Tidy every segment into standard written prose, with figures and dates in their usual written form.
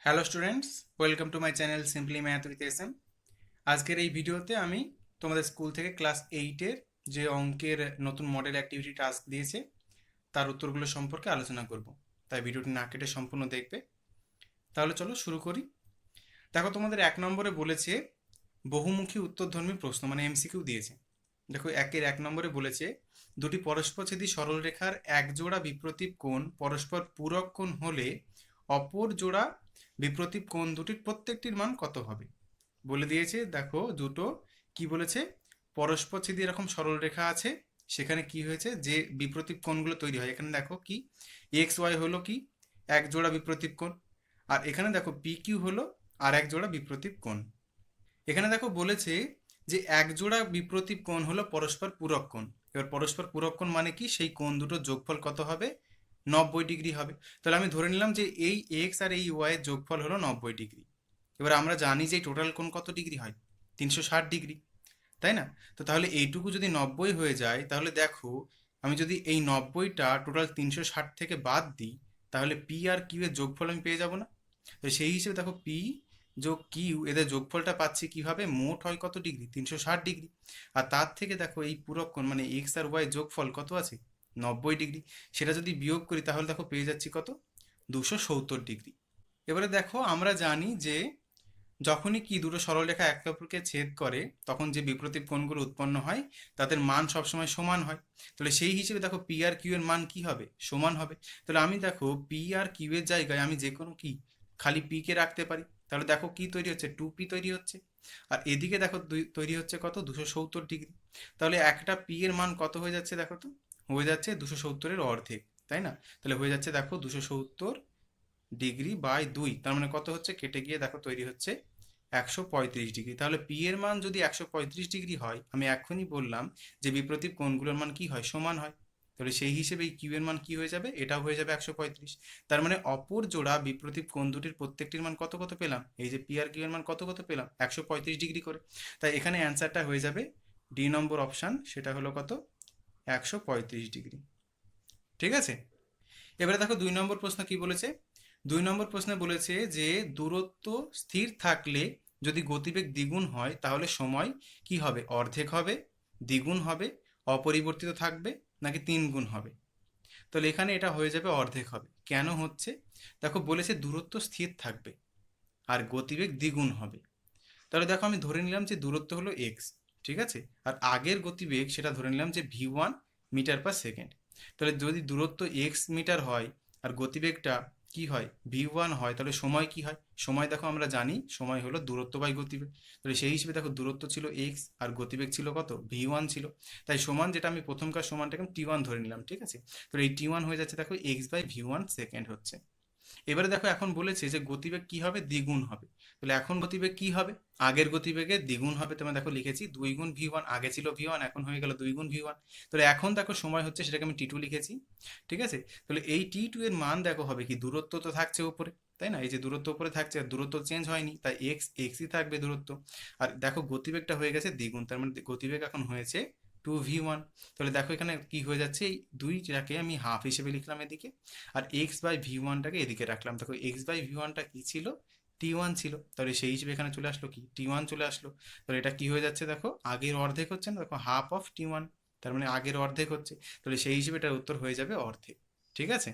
Hello students, welcome to my channel simply math with S M. আজকের এই ভিডিওতে আমি তোমাদের স্কুল থেকে ক্লাস 8-এর যে অঙ্কের নতুন মডেল অ্যাক্টিভিটি টাস্ক দিয়েছে তার উত্তরগুলো সম্পর্কে আলোচনা করব। তাই ভিডিওটি না কেটে সম্পূর্ণ দেখবে। তাহলে চলো শুরু করি। দেখো, তোমাদের 1 নম্বরে বলেছে বহুমুখী উত্তরধর্মী প্রশ্ন, মানে এমসিকিউ দিয়েছে। দেখো, 1 নম্বরে বলেছে দুটি পরস্পরছেদী সরলরেখার এক জোড়া বিপ্রতীপ কোণ পরস্পর পূরক কোণ হলে অপর জোড়া বিপ্রতীপ কোণ দুটির প্রত্যেকটির মান কত হবে। বলে দিয়েছে, দেখো দুটো কি বলেছে, পরস্পরছেদী এরকম সরলরেখা আছে, সেখানে কি হয়েছে যে বিপ্রতীপ কোণগুলো তৈরি হয়। এখানে দেখো কি এক্স ওয়াই হলো কি এক জোড়া বিপ্রতীপ কোণ, আর এখানে দেখো পি কিউ হলো আর এক জোড়া বিপ্রতীপ কোণ। এখানে দেখো বলেছে যে এক জোড়া বিপ্রতীপ কোণ হলো পরস্পর পূরক কোণ। এবার পরস্পর পূরক কোণ মানে কি, সেই কোণ দুটোর যোগফল কত হবে, 90 ডিগ্রি হবে। তাহলে আমি ধরে নিলাম যে এই এক্স আর এই ওয়াই এর যোগফল হলো 90 ডিগ্রি। এবার আমরা জানি যে টোটাল কোণ কত ডিগ্রি হয়, 360 ডিগ্রি, তাই না? তো তাহলে এইটুকু যদি 90 হয়ে যায়, তাহলে দেখো আমি যদি এই 90টা টোটাল 360 থেকে বাদ দিই, তাহলে পি আর কিউ এর যোগফল আমি পেয়ে যাব না? তো সেই হিসেবে দেখো পি যোগ কিউ এদের যোগফলটা পাচ্ছি কিভাবে, মোট হয় কত ডিগ্রি, 360 ডিগ্রি। আর তার থেকে দেখো এই পুরো কোণ মানে এক্স আর ওয়াই যোগফল কত আছে, 90 ডিগ্রি। সেটা যদি বিয়োগ করি তাহলে দেখো পেয়ে যাচ্ছি কত, 270 ডিগ্রি। এবারে দেখো আমরা জানি যে যখনই কি দুটো সরলরেখা একে অপরকে ছেদ করে, তখন যে বিপ্রতীপ কোণগুলো উৎপন্ন হয় তাদের মান সবসময় সমান হয়। তাহলে সেই হিসেবে দেখো পি আর কিউ এর মান কি হবে, সমান হবে। তাহলে আমি দেখো পি আর কিউ এর জায়গায় আমি যে কোনো কি খালি পি কে রাখতে পারি। তাহলে দেখো কি তৈরি হচ্ছে, 2p তৈরি হচ্ছে। আর এদিকে দেখো তৈরি হচ্ছে কত, 270 ডিগ্রি। তাহলে একটা পি এর মান কত হয়ে যাচ্ছে দেখো তো, হয়ে যাচ্ছে 270-এর অর্ধেক, তাই না? তাহলে হয়ে যাচ্ছে দেখো 270 ডিগ্রি/2, তার মানে কত হচ্ছে, কেটে গিয়ে দেখো তৈরি হচ্ছে 135 ডিগ্রি। তাহলে পি এর মান যদি 135 ডিগ্রি হয়, আমি এখনই বললাম যে বিপ্রতীপ কোণগুলোর মান কি হয়, সমান হয়। তাহলে সেই হিসেবে এই কিউ এর মান কি হয়ে যাবে, এটাও হয়ে যাবে 135। তার মানে অপর জোড়া বিপ্রতীপ কোণ দুটির প্রত্যেকটির মান কত কত পেলাম, এই যে পি আর কিউ এর মান কত কত পেলাম, 135 ডিগ্রি করে। তাই এখানে অ্যান্সারটা হয়ে যাবে ডি নম্বর অপশান, সেটা হলো কত, 135 ডিগ্রি। ঠিক আছে। এবারে দেখো 2 নম্বর প্রশ্ন কি বলেছে। 2 নম্বর প্রশ্নে বলেছে যে দূরত্ব স্থির থাকলে যদি গতিবেগ দ্বিগুণ হয় তাহলে সময় কি হবে, অর্ধেক হবে, দ্বিগুণ হবে, অপরিবর্তিত থাকবে, নাকি 3 গুণ হবে। তাহলে এখানে এটা হয়ে যাবে অর্ধেক হবে। কেন হচ্ছে, দেখো বলেছে দূরত্ব স্থির থাকবে আর গতিবেগ দ্বিগুণ হবে। তাহলে দেখো আমি ধরে নিলাম যে দূরত্ব হলো এক্স, ঠিক আছে, আর আগের গতিবেগ সেটা ধরে নিলাম যে v1 মিটার/সেকেন্ড। তাহলে যদি দূরত্ব এক্স মিটার হয় আর গতিবেগটা কি হয়, v1 হয়, তাহলে সময় কি হয়, সময় দেখো আমরা জানি সময় হলো দূরত্ব বাই গতিবেগ। তাহলে সেই হিসেবে দেখো দূরত্ব ছিল এক্স আর গতিবেগ ছিল কত, v1 ছিল। তাই সমান, যেটা আমি প্রথমকার সমানটাকে টি1 ধরে নিলাম, ঠিক আছে। তাহলে এই টি1 হয়ে যাচ্ছে দেখো x/v1 সেকেন্ড হচ্ছে। এবারে দেখো এখন বলেছে যে গতিবেগ কি হবে, দ্বিগুণ হবে। তাহলে এখন গতিবেগ কি হবে, আগের গতিবেগের দ্বিগুণ হবে। তোমরা দেখো লিখেছি 2 গুণ v1, আগে ছিল v1 এখন হয়ে গেল 2 গুণ v1। তাহলে এখন দেখো সময় হচ্ছে, সেটাকে আমি টি2 লিখেছি, ঠিক আছে। তাহলে এই টি2 এর মান দেখো হবে কি, দূরত্ব তো থাকছে উপরে, তাই না, এই যে দূরত্ব উপরে থাকছে আর দূরত্ব চেঞ্জ হয়নি, তাই এক্স এক্সই থাকবে দূরত্ব। আর দেখো গতিবেগটা হয়ে গেছে দ্বিগুণ, তার মানে গতিবেগ এখন হয়েছে 2v1। তাহলে দেখো এখানে কি হয়ে যাচ্ছে, এই দুইটাকে আমি হাফ হিসেবে লিখলাম এদিকে, আর x/v1টাকে এদিকে রাখলাম। দেখো x/v1টা কি ছিল, টি1 ছিল। তাহলে সেই হিসেবে এখানে চলে আসলো কি, টি1 চলে আসলো। তাহলে এটা কি হয়ে যাচ্ছে দেখো, আগের অর্ধেক হচ্ছে না, দেখো হাফ অফ টি1, তার মানে আগের অর্ধেক হচ্ছে। তাহলে সেই হিসেবে এটার উত্তর হয়ে যাবে অর্ধেক। ঠিক আছে।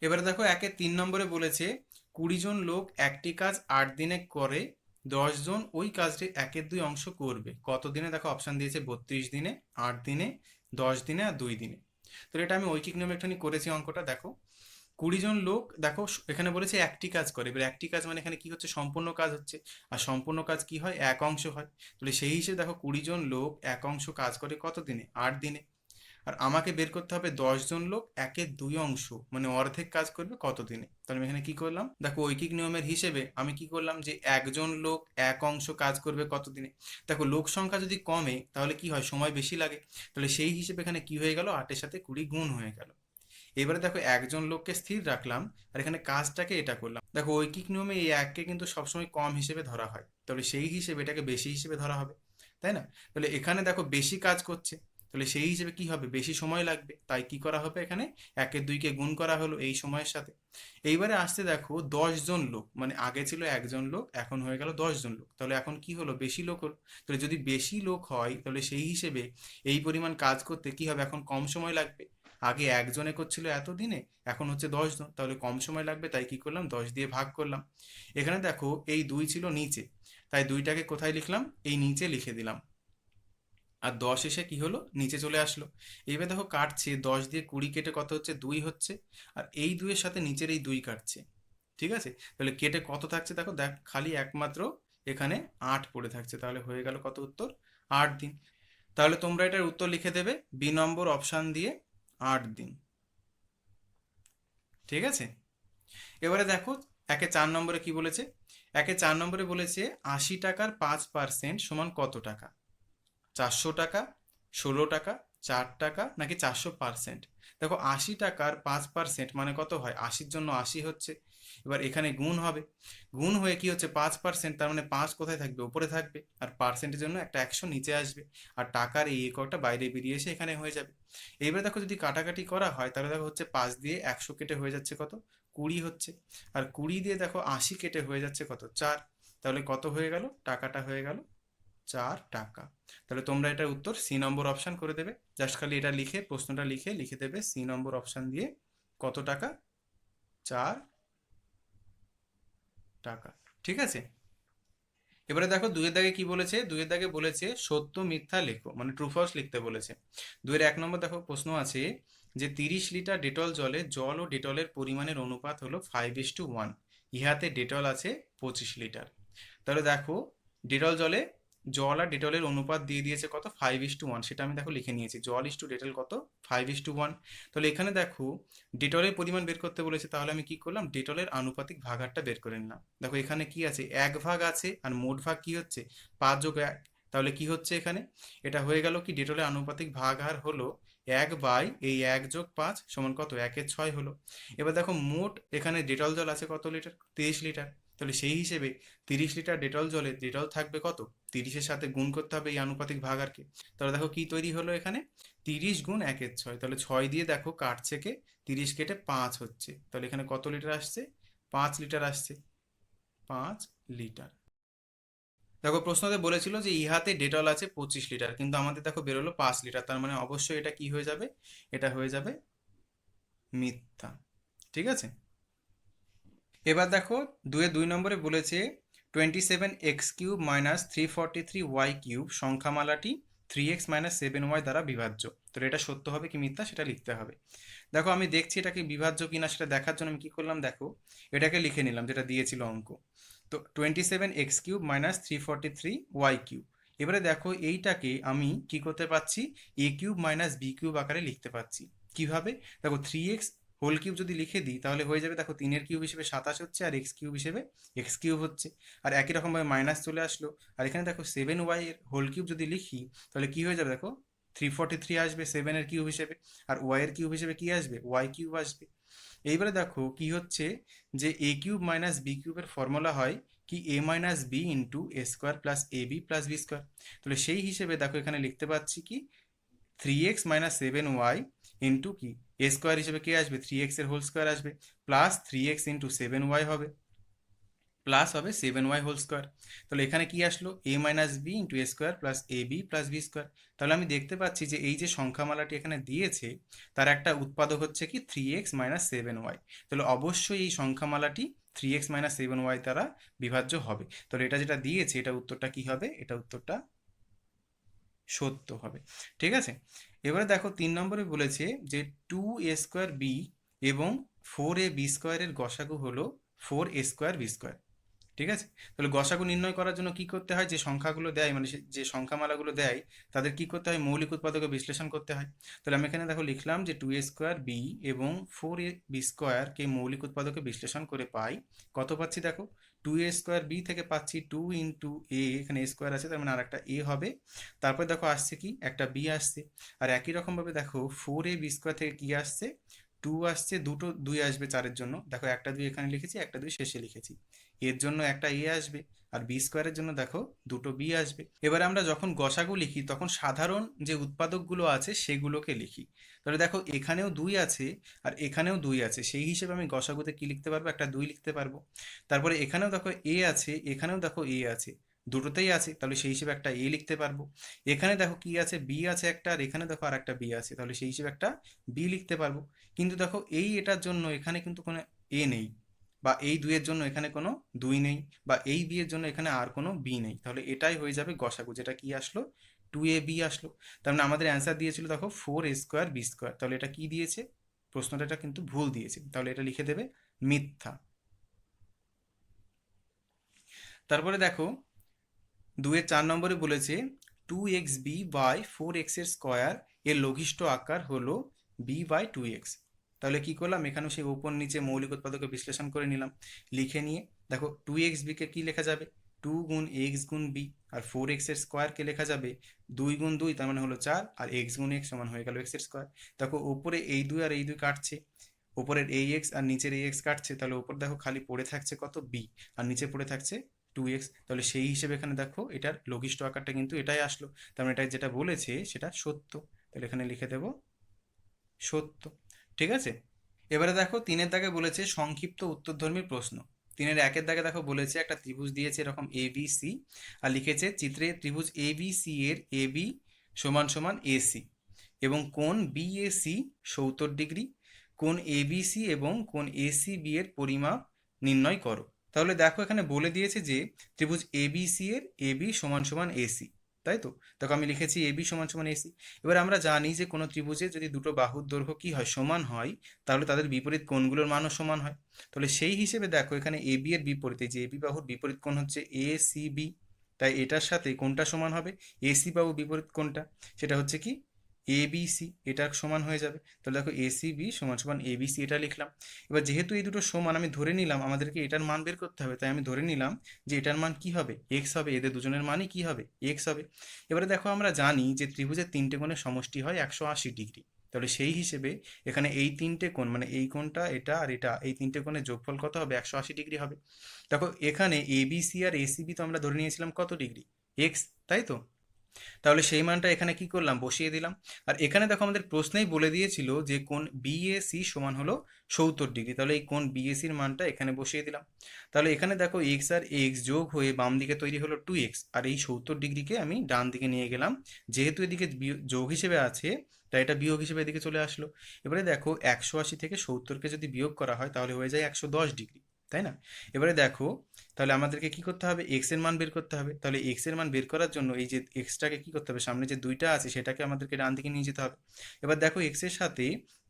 এবারে দেখো 3 নম্বরে বলেছে 20 জন লোক একটি কাজ 8 দিনে করে, 10 জন ওই কাজটি 1/2 অংশ করবে কত দিনে। দেখো অপশান দিয়েছে 32 দিনে, 8 দিনে, 10 দিনে আর 2 দিনে। তো এটা আমি ঐকিক নিয়মে একটুখানি করেছি অঙ্কটা। দেখো 20 জন লোক, দেখো এখানে বলেছে একটি কাজ করে, এবার একটি কাজ মানে এখানে কি হচ্ছে, সম্পূর্ণ কাজ হচ্ছে। আর সম্পূর্ণ কাজ কি হয়, এক অংশ হয়। তাহলে সেই হিসেবে দেখো 20 জন লোক এক অংশ কাজ করে কত দিনে, 8 দিনে। আর আমাকে বের করতে হবে 10 জন লোক 1/2 অংশ মানে অর্ধেক কাজ করবে কত দিনে। তাহলে আমি এখানে কি করলাম, দেখো ঐকিক নিয়মের হিসেবে আমি কি করলাম, যে একজন লোক এক অংশ কাজ করবে কত দিনে। দেখো লোক সংখ্যা যদি কমে তাহলে কি হয়, সময় বেশি লাগে। তাহলে সেই হিসেবে এখানে কি হয়ে গেল, 8-এর সাথে 20 গুণ হয়ে গেল। এবারে দেখো একজন লোককে স্থির রাখলাম আর এখানে কাজটাকে এটা করলাম। দেখো ঐকিক নিয়মে এই এককে কিন্তু সবসময় কম হিসেবে ধরা হয়, তাহলে সেই হিসেবে এটাকে বেশি হিসেবে ধরা হবে, তাই না? তাহলে এখানে দেখো বেশি কাজ করছে, তাহলে সেই হিসেবে কি হবে, বেশি সময় লাগবে, তাই কি করা হবে এখানে 1-2কে গুণ করা হলো এই সময়ের সাথে। এইবারে আসতে দেখো 10 জন লোক, মানে আগে ছিল 1জন লোক, এখন হয়ে গেল 10 জন লোক, তাহলে এখন কি হলো, বেশি লোক হলো। তাহলে যদি বেশি লোক হয় তাহলে সেই হিসেবে এই পরিমাণ কাজ করতে কি হবে, এখন কম সময় লাগবে। আগে একজনে করছিল এতদিনে, এখন হচ্ছে 10 জন, তাহলে কম সময় লাগবে, তাই কি করলাম 10 দিয়ে ভাগ করলাম। এখানে দেখো এই 2 ছিল নিচে, তাই 2টাকে কোথায় লিখলাম, এই নিচে লিখে দিলাম। আর 10 এসে কি হলো, নিচে চলে আসলো। এইবার দেখো কাটছে, 10 দিয়ে 20 কেটে কত হচ্ছে, 2 হচ্ছে। আর এই 2-এর সাথে নিচের এই 2 কাটছে, ঠিক আছে। তাহলে কেটে কত থাকছে দেখো, দেখ খালি একমাত্র এখানে 8 পড়ে থাকছে, তাহলে হয়ে গেল কত উত্তর, 8 দিন। তাহলে তোমরা এটার উত্তর লিখে দেবে বি নম্বর অপশান দিয়ে 8 দিন, ঠিক আছে। এবারে দেখো 4 নম্বরে কি বলেছে, 4 নম্বরে বলেছে 80 টাকার 5% সমান কত টাকা, 400 টাকা, 16 টাকা, 4 টাকা, নাকি 400%। দেখো 80 টাকার 5% মানে কত হয়, 80-র জন্য 80 হচ্ছে। এবার এখানে গুণ হবে, গুণ হয়ে কি হচ্ছে 5%, তার মানে 5 কোথায় থাকবে, উপরে থাকবে, আর পার্সেন্টের জন্য একটা 100 নিচে আসবে, আর টাকার এই এককটা বাইরে বেরিয়ে এসে এখানে হয়ে যাবে। এইবার দেখো যদি কাটাকাটি করা হয় তাহলে দেখো হচ্ছে 5 দিয়ে 100 কেটে হয়ে যাচ্ছে কত, 20 হচ্ছে। আর 20 দিয়ে দেখো 80 কেটে হয়ে যাচ্ছে কত, 4। তাহলে কত হয়ে গেল, টাকাটা হয়ে গেল 4 টাকা। তাহলে তোমরা এটার উত্তর সি নম্বর অপশান করে দেবে, জাস্ট খালি এটা লিখে প্রশ্নটা লিখে লিখে দেবে সি নম্বর অপশান দিয়ে কত টাকা, 4 টাকা, ঠিক আছে। এবারে দেখো 2-এর দাগে কি বলেছে, 2-এর দাগে বলেছে সত্য মিথ্যা লেখো, মানে ট্রু ফলস লিখতে বলেছে। 2-এর 1 নম্বর দেখো প্রশ্ন আছে যে 30 লিটার ডেটল জলে জল ও ডেটলের পরিমাণের অনুপাত হলো 5:1, ইহাতে ডেটল আছে 25 লিটার। তাহলে দেখো ডেটল জলে, জল আর ডেটলের অনুপাত দিয়ে দিয়েছে কত, 5:1, সেটা আমি দেখো লিখে নিয়েছি, জল ইস টু ডেটল কত, 5:1। তাহলে এখানে দেখো ডেটলের পরিমাণ বের করতে বলেছে, তাহলে আমি কি করলাম, ডেটলের আনুপাতিক ভাগাহারটা বের করে নিলাম। দেখো এখানে কি আছে, 1 ভাগ আছে, আর মোট ভাগ কি হচ্ছে 5+1, তাহলে কি হচ্ছে এখানে, এটা হয়ে গেল কি, ডেটলের আনুপাতিক ভাগহার হলো 1/1+5 সমান কত, 1/6 হলো। এবার দেখো মোট এখানে ডেটল জল আছে কত লিটার, 30 লিটার। তাহলে সেই হিসেবে 30 লিটার ডেটল জলে ডেটল থাকবে কত, 30-এর সাথে গুণ করতে হবে এই আনুপাতিক ভাগাহারকে। তাহলে দেখো কি তৈরি হলো এখানে, 30 গুণ 1/6, তাহলে 6 দিয়ে দেখো কাটছে কে, 30 কেটে 5 হচ্ছে, তাহলে এখানে কত লিটার আসছে, 5 লিটার আসছে, 5 লিটার। দেখো প্রশ্নতে বলেছিল যে ইহাতে ডেটল আছে 25 লিটার, কিন্তু আমাদের দেখো বেরোলো 5 লিটার, তার মানে অবশ্যই এটা কি হয়ে যাবে, এটা হয়ে যাবে মিথ্যা, ঠিক আছে। এবার দেখো 2-এ 2 নম্বরে বলেছে 27x³ - 343y³ সংখ্যামালাটি 3x - 7y দ্বারা বিভাজ্য। তো এটা সত্য হবে কি মিথ্যা সেটা লিখতে হবে। দেখো আমি দেখছি এটাকে বিভাজ্য কিনা সেটা দেখার জন্য আমি কি করলাম, দেখো এটাকে লিখে নিলাম যেটা দিয়েছিল অঙ্ক। তো 27x³ - 343y³। এবারে দেখো এইটাকে আমি কি করতে পারছি, a³ - b³ আকারে লিখতে পারছি। কিভাবে, দেখো 3x হোল কিউব যদি লিখে দিই তাহলে হয়ে যাবে, দেখো 3-এর কিউব হিসেবে 27 হচ্ছে, আর x³ হিসেবে x³ হচ্ছে, আর একই রকমভাবে মাইনাস চলে আসলো। আর এখানে দেখো 7y এর হোল কিউব যদি লিখি তাহলে কি হয়ে যাবে, দেখো 343 আসবে 7-এর কিউব হিসেবে, আর y এর কিউব হিসেবে কি আসবে, y³ আসবে। এইবারে দেখো কি হচ্ছে, যে a³ - b³ এর ফর্মুলা হয় কি, a - b × a² + ab + b²। তাহলে সেই হিসেবে দেখো এখানে লিখতে পাচ্ছি কি 3x - 7y ইন্টু কি এ স্কোয়ার হিসেবে কি আসবে, 3x এর হোল স্কোয়ার আসবে, প্লাস 3x × 7y হবে, প্লাস হবে 7y²। তাহলে এখানে কি আসলো, a - b × a² + ab + b²। তাহলে আমি দেখতে পাচ্ছি যে এই যে সংখ্যামালাটি এখানে দিয়েছে তার একটা উৎপাদক হচ্ছে কি 3x - 7y। তাহলে অবশ্যই এই সংখ্যামালাটি 3x - 7y দ্বারা বিভাজ্য হবে। তাহলে এটা যেটা দিয়েছে এটা উত্তরটা কি হবে, এটা উত্তরটা সত্য হবে, ঠিক আছে। এবারে দেখো 3 নম্বরে বলেছে যে 2a² b এবং 4ab² এর গসাগু হলো 4a²b², ঠিক আছে। তাহলে গসাগু নির্ণয় করার জন্য কি করতে হয়, যে সংখ্যাগুলো দেয় মানে যে সংখ্যামালাগুলো দেয় তাদের কি করতে হয়, মৌলিক উৎপাদকে বিশ্লেষণ করতে হয়। তাহলে আমি এখানে দেখো লিখলাম যে 2a² b এবং 4ab² কে মৌলিক উৎপাদকে বিশ্লেষণ করে পাই কত পাচ্ছি, দেখো 2a² b থেকে পাচ্ছি 2 × a, এখানে a² আছে তার মানে আর একটা a হবে, তারপর দেখো আসছে কি একটা b আসছে, আর একই রকম ভাবে দেখো 4ab² থেকে কি আসছে টু আসছে, দুটো দুই আসবে চারের জন্য, দেখো একটা দুই এখানে লিখেছি, একটা দুই শেষে লিখেছি। এর জন্য একটা এ আসবে, আর বি স্কোয়ারের জন্য দেখো দুটো বি আসবে। এবারে আমরা যখন গসাগু লিখি তখন সাধারণ যে উৎপাদকগুলো আছে সেগুলোকে লিখি। তাহলে দেখো এখানেও দুই আছে আর এখানেও দুই আছে, সেই হিসেবে আমি গসাগুতে কি লিখতে পারবো, একটা দুই লিখতে পারবো। তারপরে এখানেও দেখো এ আছে, এখানেও দেখো এ আছে, দুটোতেই আছে, তাহলে সেই হিসেবে একটা এ লিখতে পারবো। এখানে দেখো কি আছে, বি আছে একটা, আর এখানে দেখো আর একটা বি আছে, তাহলে সেই হিসেবে একটা বি লিখতে পারবো। কিন্তু দেখো এই এটার জন্য এখানে কিন্তু কোনো এ নেই, বা এই দুইয়ের জন্য এখানে কোনো দুই নেই, বা এই বি এর জন্য এখানে আর কোনো বি নেই, তাহলে এটাই হয়ে যাবে গসাগু, যেটা কি আসলো, টু এ বি আসলো। তার মানে আমাদের অ্যান্সার দিয়েছিল দেখো ফোর এ স্কোয়ার বি স্কোয়ার, তাহলে এটা কি দিয়েছে, প্রশ্নটা এটা কিন্তু ভুল দিয়েছে, তাহলে এটা লিখে দেবে মিথ্যা। তারপরে দেখো 2-4 নম্বরে বলেছে 2xb/4x এর স্কোয়ার এর লঘিষ্ঠ আকার হলো b/2x। তাহলে কি করলাম, এখানেও সেই উপর নিচে মৌলিক উৎপাদকে বিশ্লেষণ করে নিলাম। লিখে নিয়ে দেখো 2xb কে কি লেখা যাবে, 2 গুণ x গুণ b, আর 4x এর স্কোয়ারকে লেখা যাবে 2 গুণ 2, তার মানে হলো 4, আর x গুণ x সমান হয়ে গেল x এর স্কোয়ার। দেখো উপরে এই দুই আর এই দুই কাটছে, উপরের এই এক্স আর নিচের এই এক্স কাটছে, তাহলে উপর দেখো খালি পড়ে থাকছে কত, বি, আর নিচে পড়ে থাকছে 2x। তাহলে সেই হিসেবে এখানে দেখো এটার লঘিষ্ঠ আকারটা কিন্তু এটাই আসলো, তার মানে এটা যেটা বলেছে সেটা সত্য, তাহলে এখানে লিখে দেব সত্য। ঠিক আছে। এবারে দেখো 3-এর দাগে বলেছে সংক্ষিপ্ত উত্তরধর্মী প্রশ্ন। 3-এর 1-এর দাগে দেখো বলেছে একটা ত্রিভুজ দিয়েছে এরকম এ বি সি, আর লিখেছে চিত্রে ত্রিভুজ এ বি সি এর এ বি সমান সমান এসি, এবং কোণ বিএসি 70 ডিগ্রি, কোণ এবিসি এবং কোণ এসিবি এর পরিমাপ নির্ণয় করো। তাহলে দেখো এখানে বলে দিয়েছে যে ত্রিভুজ এবিসি এর এবি সমান সমান এসি, তাই তো। দেখো আমি লিখেছি এবি সমান সমান এসি। এবার আমরা জানি যে কোনো ত্রিভুজে যদি দুটো বাহুর দৈর্ঘ্য কি হয়, সমান হয়, তাহলে তাদের বিপরীত কোণগুলোর মানও সমান হয়। তাহলে সেই হিসেবে দেখো এখানে এবি এর বিপরীতে, যে এবি বাহুর বিপরীত কোণ হচ্ছে এ সি বি, তাই এটার সাথে কোনটা সমান হবে, এসি বাহুর বিপরীত কোণটা, সেটা হচ্ছে কি এ বি সি, এটা সমান হয়ে যাবে। তাহলে দেখো এ সি বি সমান সমান এ বি সি, এটা লিখলাম। এবার যেহেতু এই দুটো সমান, আমি ধরে নিলাম আমাদেরকে এটার মান বের করতে হবে, তাই আমি ধরে নিলাম যে এটার মান কি হবে, এক্স হবে, এদের দুজনের মানই কি হবে, এক্স হবে। এবারে দেখো আমরা জানি যে ত্রিভুজের তিনটে কোণের সমষ্টি হয় 180 ডিগ্রি। তাহলে সেই হিসেবে এখানে এই তিনটে কোণ, মানে এই কোণটা, এটা আর এটা, এই তিনটে কোণের যোগফল কত হবে, 180 ডিগ্রি হবে। দেখো এখানে A B C R ACB তো আমরা ধরে নিয়েছিলাম কত ডিগ্রি, এক্স, তাই তো। তাহলে সেই মানটা এখানে কি করলাম, বসিয়ে দিলাম। আর এখানে দেখো আমাদের প্রশ্নেই বলে দিয়েছিল যে কোণ বিএসি সমান হলো 70 ডিগ্রি, তাহলে এই কোণ বিএসির মানটা এখানে বসিয়ে দিলাম। তাহলে এখানে দেখো এক্স আর এক্স যোগ হয়ে বাম দিকে তৈরি হলো 2x, আর এই 70 ডিগ্রিকে আমি ডান দিকে নিয়ে গেলাম, যেহেতু এদিকে যোগ হিসেবে আছে তাই এটা বিয়োগ হিসেবে এদিকে চলে আসলো। এবারে দেখো 180 থেকে 70কে যদি বিয়োগ করা হয় তাহলে হয়ে যায় 110 ডিগ্রি, তাই না। এবারে দেখো তাহলে আমাদেরকে কি করতে হবে, এক্স এর মান বের করতে হবে। তাহলে এক্স এর মান বের করার জন্য এই যে এক্সটাকে কি করতে হবে, সামনে যে দুইটা আছে সেটাকে আমাদেরকে ডান দিকে নিয়ে যেতে হবে। এবার দেখো এক্স এর সাথে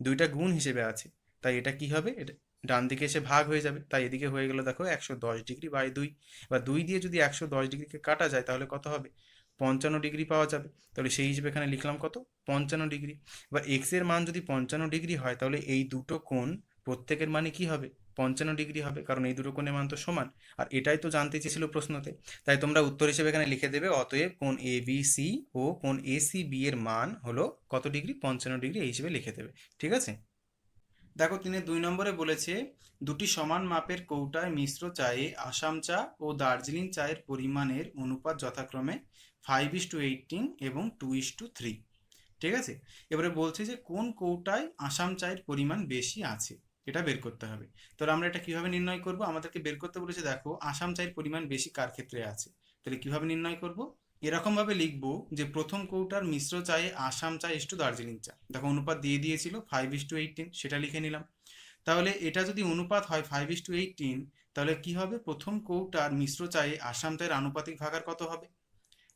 দুইটা গুণ হিসেবে আছে, তাই এটা কি হবে, এটা ডান দিকে এসে ভাগ হয়ে যাবে, তাই এদিকে হয়ে গেল দেখো 110 ডিগ্রি/2। এবার 2 দিয়ে যদি 110 ডিগ্রিকে কাটা যায় তাহলে কত হবে, 55 ডিগ্রি পাওয়া যাবে। তাহলে সেই হিসেবে এখানে লিখলাম কত, 55 ডিগ্রি। এবার এক্স এর মান যদি 55 ডিগ্রি হয় তাহলে এই দুটো কোণ প্রত্যেকের মানে কি হবে, 55 ডিগ্রি হবে, কারণ এই দুটো কোণের মান তো সমান। আর এটাই তো জানতে চেয়েছিল প্রশ্নতে, তাই তোমরা উত্তর হিসেবে এখানে লিখে দেবে অতএব কোণ এ বি সি ও কোণ এ সি বি এর মান হলো কত ডিগ্রি, 55 ডিগ্রি, এই হিসেবে লিখে দেবে। ঠিক আছে। দেখো 3-2 নম্বরে বলেছে দুটি সমান মাপের কৌটায় মিশ্র চায়ে আসাম চা ও দার্জিলিং চায়ের পরিমাণের অনুপাত যথাক্রমে 5:18 এবং 2:3। ঠিক আছে। এবারে বলছে যে কোন কৌটায় আসাম চায়ের পরিমাণ বেশি আছে, এটা বের করতে হবে। তাহলে আমরা এটা কিভাবে নির্ণয় করব, আমাদেরকে বের করতে বলেছে দেখো আসাম চায়ের পরিমাণ বেশি কার ক্ষেত্রে আছে, তাহলে কিভাবে নির্ণয় করব, এরকম ভাবে লিখবো যে প্রথম কৌটার মিশ্র চায়ে আসাম চা ইস্টু দার্জিলিং চা, দেখো অনুপাত দিয়ে দিয়েছিল 5:18, সেটা লিখে নিলাম। তাহলে এটা যদি অনুপাত হয় 5:18, তাহলে কি হবে, প্রথম কৌটার মিশ্র চায়ে আসাম চায়ের আনুপাতিক ভাগার কত হবে,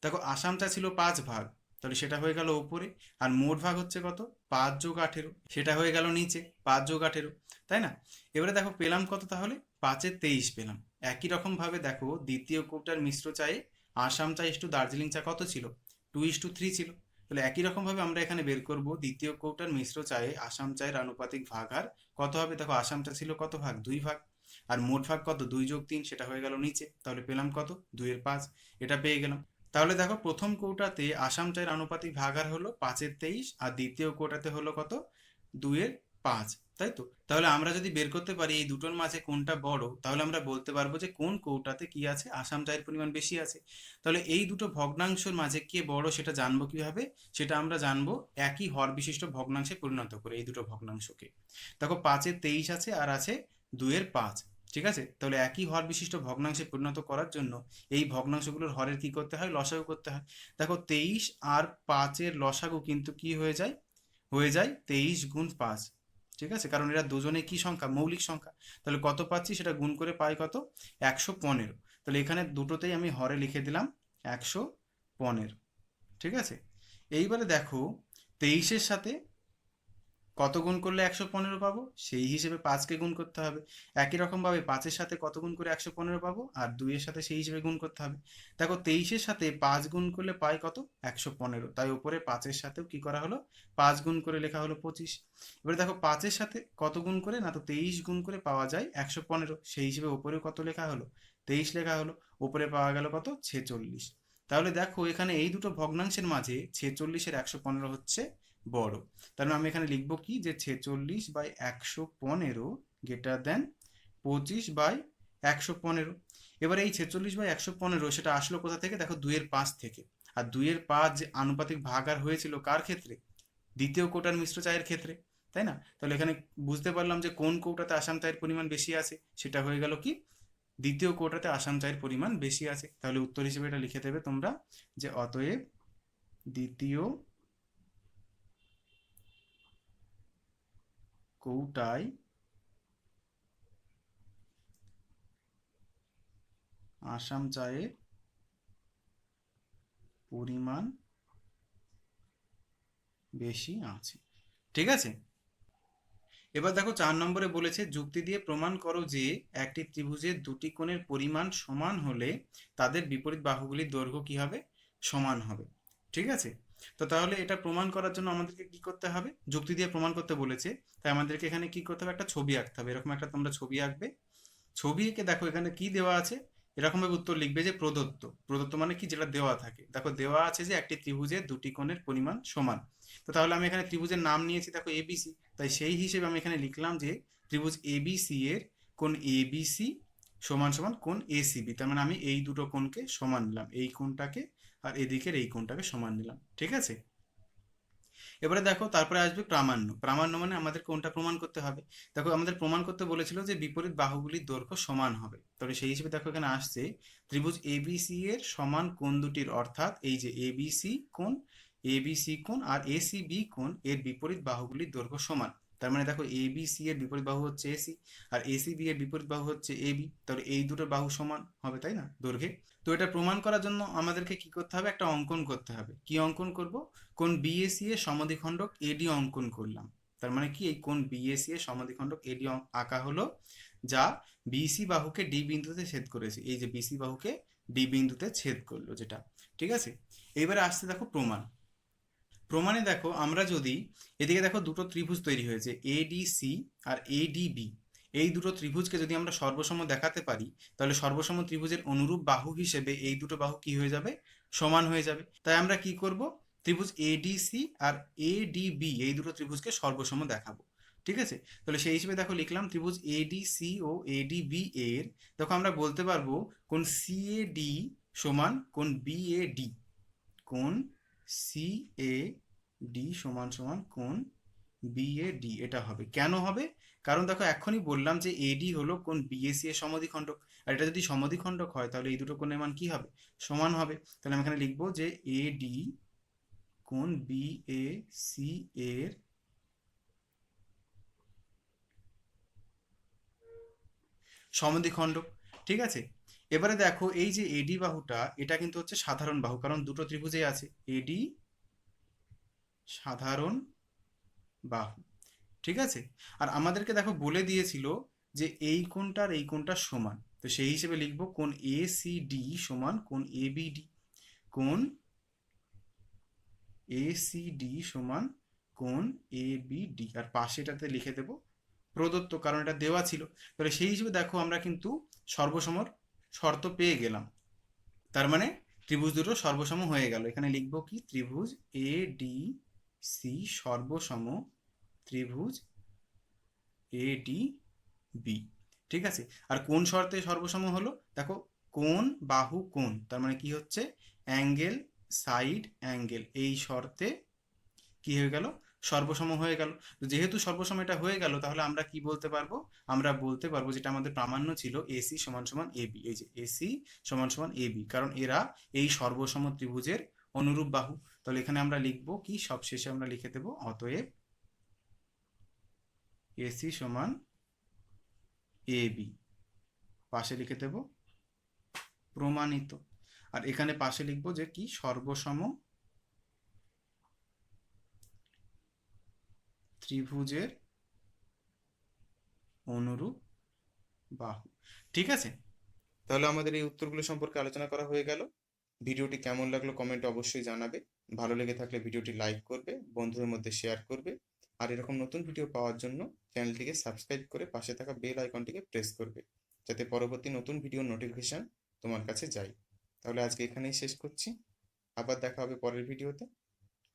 দেখো আসাম চা ছিল 5 ভাগ, তাহলে সেটা হয়ে গেল উপরে, আর মোট ভাগ হচ্ছে কত, 5+18, সেটা হয়ে গেল নিচে 5+18, তাই না। এবারে দেখো পেলাম কত, তাহলে 5-23 পেলাম। একই রকম ভাবে দেখো দ্বিতীয় কৌটার মিশ্র চায়ে আসাম চা ইস্টু দার্জিলিং চা কত ছিল, 2:3 ছিল। তাহলে একই রকম ভাবে আমরা এখানে বের করব দ্বিতীয় কৌটার মিশ্র চায়ে আসাম চায়ের আনুপাতিক ভাগ আর কত হবে, দেখো আসাম চা ছিল কত ভাগ, 2 ভাগ, আর মোট ভাগ কত, 2+3, সেটা হয়ে গেল নিচে, তাহলে পেলাম কত, 2/5, এটা পেয়ে গেলাম। তাহলে দেখো প্রথম কৌটাতে আসাম চায়ের আনুপাতিক ভাগার হলো 5/23, আর দ্বিতীয় কৌটাতে হলো কত, 2/5। 5, তাই তো? তাহলে আমরা যদি বের করতে পারি এই দুটোর মাঝে কোনটা বড়, তাহলে আমরা বলতে পারবো যে কোন কৌটাতে কি আছে, আসাম চায়ের পরিমাণ বেশি আছে। তাহলে এই দুটো ভগ্নাংশের মাঝে কে বড় সেটা জানবো কিভাবে? সেটা আমরা জানবো একই হর বিশিষ্ট ভগ্নাংশে পরিণত করে এই দুটো ভগ্নাংশকে। দেখো 5-এর 23 আছে আর আছে 2-এর 5, ঠিক আছে? তাহলে একই হর বিশিষ্ট ভগ্নাংশে পরিণত করার জন্য এই ভগ্নাংশগুলোর হরের কি করতে হয়, লসাগু করতে হয়। দেখো 23 আর 5-এর লসাগু কিন্তু কি হয়ে যায়, 23 গুণ 5, ঠিক আছে? কারণ এরা দুজনে কি সংখ্যা, মৌলিক সংখ্যা। তাহলে কত পাচ্ছি সেটা গুণ করে পাই কত, 115। তাহলে এখানে দুটোতেই আমি হরে লিখে দিলাম 115, ঠিক আছে? এইবারে দেখো 23-এর সাথে কত গুণ করলে 115 পাবো, সেই হিসেবে 5কে গুণ করতে হবে। একই রকমভাবে 5-এর সাথে কত গুণ করে 115 পাবো, আর 2-এর সাথে সেই হিসেবে গুণ করতে হবে। দেখো 23-এর সাথে 5 গুণ করলে পাই কত, 115। তাই উপরে 5-এর সাথেও কি করা হলো, 5 গুণ করে লেখা হলো 25। এবারে দেখো 5-এর সাথে কত গুণ করে, না তো 23 গুণ করে পাওয়া যায় 115, সেই হিসেবে উপরেও কত লেখা হলো, 23 লেখা হলো। উপরে পাওয়া গেল কত, 46। তাহলে দেখো এখানে এই দুটো ভগ্নাংশের মাঝে 46-এর 115 হচ্ছে বড়। তার মানে আমি এখানে লিখবো কি, যে 46/115 গ্রেটার দেন 25/115। এবার এই 46/115 সেটা আসলো কোথা থেকে, দেখো 2-এর 5 থেকে। আর 2-এর 5 যে আনুপাতিক ভাগ আর হয়েছিল কার ক্ষেত্রে, দ্বিতীয় কোটার মিশ্র চায়ের ক্ষেত্রে, তাই না? তাহলে এখানে বুঝতে পারলাম যে কোন কৌটাতে আসাম চায়ের পরিমাণ বেশি আছে, সেটা হয়ে গেল কি, দ্বিতীয় কৌটাতে আসাম চায়ের পরিমাণ বেশি আছে। তাহলে উত্তর হিসেবে এটা লিখে দেবে তোমরা, যে অতএব দ্বিতীয় কৌটায় আসাম চায়ের পরিমাণ বেশি আছে, ঠিক আছে? এবার দেখো 4 নম্বরে বলেছে যুক্তি দিয়ে প্রমাণ করো যে একটি ত্রিভুজের দুটি কোণের পরিমাণ সমান হলে তাদের বিপরীত বাহুগুলির দৈর্ঘ্য কি হবে, সমান হবে, ঠিক আছে? তো তাহলে এটা প্রমাণ করার জন্য আমাদেরকে কি করতে হবে, যুক্তি দিয়ে প্রমাণ করতে বলেছে, তাই আমাদেরকে এখানে কি করতে হবে, একটা ছবি আঁকতে হবে। এরকম একটা তোমরা ছবি আঁকবে। ছবি এঁকে দেখো এখানে কি দেওয়া আছে, এরকম ভাবে উত্তর লিখবে যে প্রদত্ত। প্রদত্ত মানে কি, যেটা দেওয়া থাকে। দেখো দেওয়া আছে যে একটি ত্রিভুজের দুটি কোণের পরিমাণ সমান। তো তাহলে আমি এখানে ত্রিভুজের নাম নিয়েছি দেখো এবিসি, তাই সেই হিসেবে আমি এখানে লিখলাম যে ত্রিভুজ এবিসি এর কোণ এবিসি সমান সমান কোণ এসিবি। তার মানে আমি এই দুটো কোণকে সমান নিলাম, এই কোণটাকে আর এদিকের এই কোণটাকে সমান নিলাম, ঠিক আছে? এবারে দেখো তারপরে আসবে প্রামাণ্য। প্রামাণ্য মানে আমাদের কোনটা প্রমাণ করতে হবে। দেখো আমাদের প্রমাণ করতে বলেছিল যে বিপরীত বাহুগুলির দৈর্ঘ্য সমান হবে। তবে সেই হিসেবে দেখো এখানে আসছে ত্রিভুজ এবিসি এর সমান কোণ দুটির, অর্থাৎ এই যে এবিসি কোণ আর এসিবি কোণ এর বিপরীত বাহুগুলির দৈর্ঘ্য সমান। তার মানে দেখো এবিসি এর বিপরীত বাহু হচ্ছে এসি, আর এসিবি এর বিপরীত বাহু হচ্ছে এবি। তাহলে এই দুটোর বাহু সমান হবে, তাই না, দৈর্ঘ্যে? তো এটা প্রমাণ করার জন্য আমাদেরকে কি করতে হবে, একটা অঙ্কন করতে হবে। কি অঙ্কন করব, কোণ বিএসি এর সমদ্বিখণ্ডক এডি অঙ্কন করলাম। তার মানে কি, এই কোণ বিএসি এর সমদ্বিখণ্ডক এডি আঁকা হলো, যা বিসি বাহুকে ডি বিন্দুতে ছেদ করেছে। এই যে বিসি বাহুকে ডি বিন্দুতে ছেদ করলো যেটা, ঠিক আছে? এইবারে আসছে দেখো প্রমাণ। প্রমাণে দেখো আমরা যদি এদিকে দেখো দুটো ত্রিভুজ তৈরি হয়েছে এডিসি আর এডিবি, এই দুটো ত্রিভুজকে যদি আমরা সর্বসম দেখাতে পারি, তাহলে সর্বসম ত্রিভুজের অনুরূপ বাহু হিসেবে এই দুটো বাহু কি হয়ে যাবে, সমান হয়ে যাবে। তাই আমরা কি করব, ত্রিভুজ এডিসি আর এডিবি এই দুটো ত্রিভুজকে সর্বসম দেখাবো, ঠিক আছে? তাহলে সেই হিসেবে দেখো লিখলাম ত্রিভুজ এডিসি ও এডিবি এর, দেখো আমরা বলতে পারবো কোণ সিএডি সমান কোণ বিএডি, কোণ সিএডি সমান সমান কোণ বিএডি। এটা হবে, কেন হবে? কারণ দেখো এখনই বললাম যে এডি হলো কোণ বিএসি এর সমদ্বিখণ্ডক, আর এটা যদি সমদ্বিখণ্ডক হয় তাহলে এই দুটো কোণের মান কি হবে, সমান হবে। তাহলে আমি এখানে লিখবো যে এডি কোণ বিএসি এর সমদ্বিখণ্ডক, ঠিক আছে? এবারে দেখো এই যে এডি বাহুটা, এটা কিন্তু হচ্ছে সাধারণ বাহু, কারণ দুটো ত্রিভুজে আছে। এডি সাধারণ বাহু, ঠিক আছে? আর আমাদেরকে দেখো বলে দিয়েছিল যে এই কোণটা আর এই কোণটা সমান। তো সেই হিসেবে লিখবো কোণ এসিডি সমান কোণ এবিডি, কোণ এসিডি সমান কোণ এবিডি, আর পাশে এটাতে লিখে দেব প্রদত্ত, কারণ এটা দেওয়া ছিল। তাহলে সেই হিসেবে দেখো আমরা কিন্তু সর্বসমর শর্ত পেয়ে গেলাম। তার মানে ত্রিভুজ দুটো সর্বসম হয়ে গেল। এখানে লিখবো কি, ত্রিভুজ এ ডি সি সর্বসম ত্রিভুজ এ ডি বি। ঠিক আছে, আর কোন শর্তে সর্বসম হলো? দেখো, কোণ বাহু কোণ, তার মানে কি হচ্ছে অ্যাঙ্গেল সাইড অ্যাঙ্গেল, এই শর্তে কি হয়ে গেল? সর্বসম হয়ে গেল। তো যেহেতু সর্বসম এটা হয়ে গেল, তাহলে আমরা কি বলতে পারবো? আমরা বলতে পারবো, যেটা আমাদের প্রামাণ্য ছিল, এসি সমান সমান এবি। এই যে এসি সমান সমান এবি, কারণ এরা এই সর্বসম ত্রিভুজের অনুরূপ বাহু। তাহলে এখানে আমরা লিখবো কি, সবশেষে আমরা লিখে দেবো অতএব এসি সমান এবি, পাশে লিখে দেব প্রমাণিত। আর এখানে পাশে লিখবো যে কি, সর্বসম ত্রিভুজের অনুরূপ বাহু। ঠিক আছে, তাহলে আমাদের এই উত্তরগুলো সম্পর্কে আলোচনা করা হয়ে গেল। ভিডিওটি কেমন লাগলো কমেন্টে অবশ্যই জানাবে। ভালো লেগে থাকলে ভিডিওটি লাইক করবে, বন্ধুদের মধ্যে শেয়ার করবে। আর এরকম নতুন ভিডিও পাওয়ার জন্য চ্যানেলটিকে সাবস্ক্রাইব করে পাশে থাকা বেল আইকনটিকে প্রেস করবে, যাতে পরবর্তী নতুন ভিডিওর নোটিফিকেশন তোমার কাছে যায়। তাহলে আজকে এখানেই শেষ করছি, আবার দেখা হবে পরের ভিডিওতে।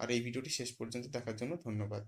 আর এই ভিডিওটি শেষ পর্যন্ত দেখার জন্য ধন্যবাদ।